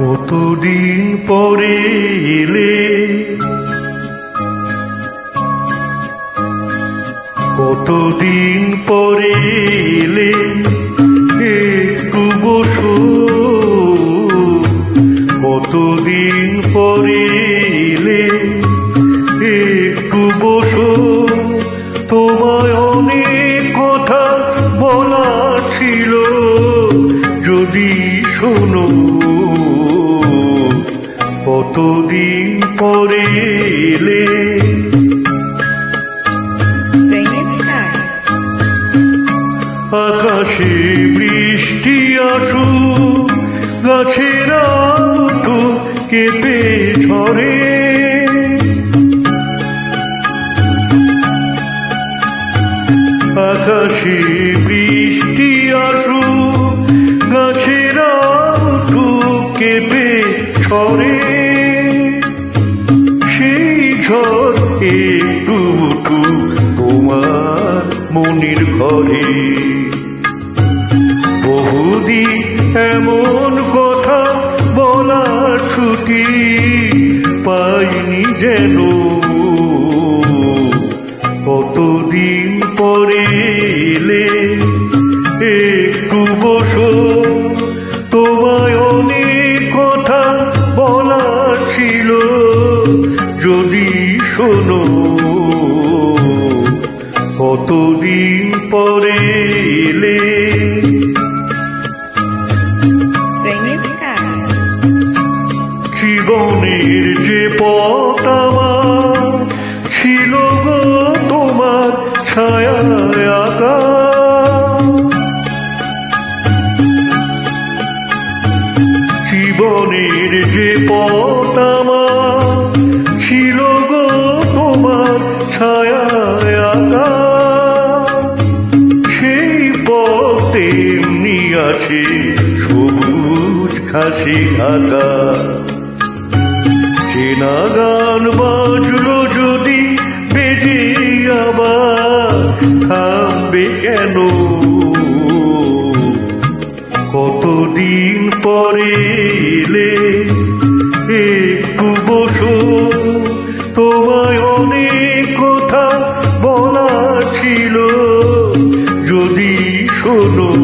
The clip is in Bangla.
কতদিন পরে এলে, কতদিন পরে এলে, একটু বসো। কতদিন পরে এলে, একটু বসো। তোমায় অনেক কথা বলার ছিল, যদি শোনো। কতদিন পরে এলে, আকাশে বৃষ্টি আসুক, গাছেরা উঠুক কেঁপে ঝরে। আকাশে বৃষ্টি আসুক, গাছেরা উঠুক কেঁপে ঝরে। সেই ঝড় একটু উঠুক তোমার মনের ঘরে। বহুদিন এমন কথা বলার ছুটি পাইনি যেন। কতদিন পরে এলে, একটু বসো। তোমায় অনেক কথা বলার ছিল, যদি শোনো। কতদিন পরে এলে, জীবনের যে পথ আমার ছিল গো তোমার ছায়ায় আঁকা। জীবনের যে পথ আমার ছিল গো তোমার ছায়ায় আঁকা। সেই পথ তেমনি আছে সবুজ ঘাসে ঢাকা। চেনা গান বাজলো যদি বেজে আবার, থামবে কেন? কতদিন পরে এলে, একটু বসো। তোমায় অনেক কথা বলার ছিল, যদি শোনো।